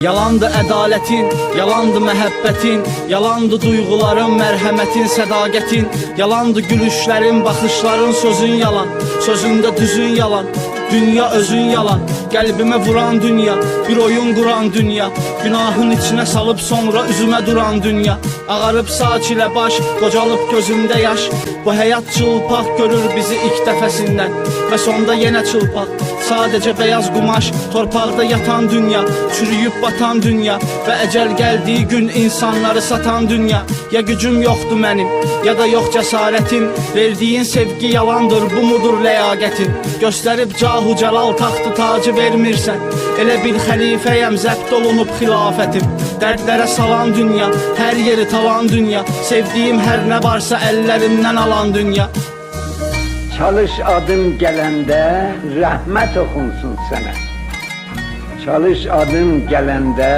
Yalandı ədalətin, yalandı məhəbbətin, yalandı duyğuların, mərhəmətin, sədaqətin, yalandı gülüşlərin, baxışların, sözün yalan, sözündə düzün yalan, dünya özün yalan, qəlbimə vuran dünya, bir oyun quran dünya, günahın içinə salıb sonra üzümə duran dünya, ağarıb saç ilə baş, qocalıb gözümdə yaş, bu həyat çılpaq görür bizi ilk dəfəsindən və sonda yenə çılpaq, sadəcə beyaz qumaş, torpaqda yatan dünya, çürüyüb batan dünya və əcəl gəldiyi gün insanları satan dünya. Ya gücüm yoxdur mənim, ya da yox cəsarətim, verdiyin sevgi yalandır, bu mudur ləyaqətin? Göstərib cahu cəlal taxtı tacı vermirsən, elə bil xəlifəyəm, zəbt olunub xilafətim. Dərdlərə salan dünya, hər yeri talan dünya, sevdiyim hər nə varsa əllərimdən alan dünya. Çalış adım gələndə rəhmət oxunsun sənə. Çalış adım gələndə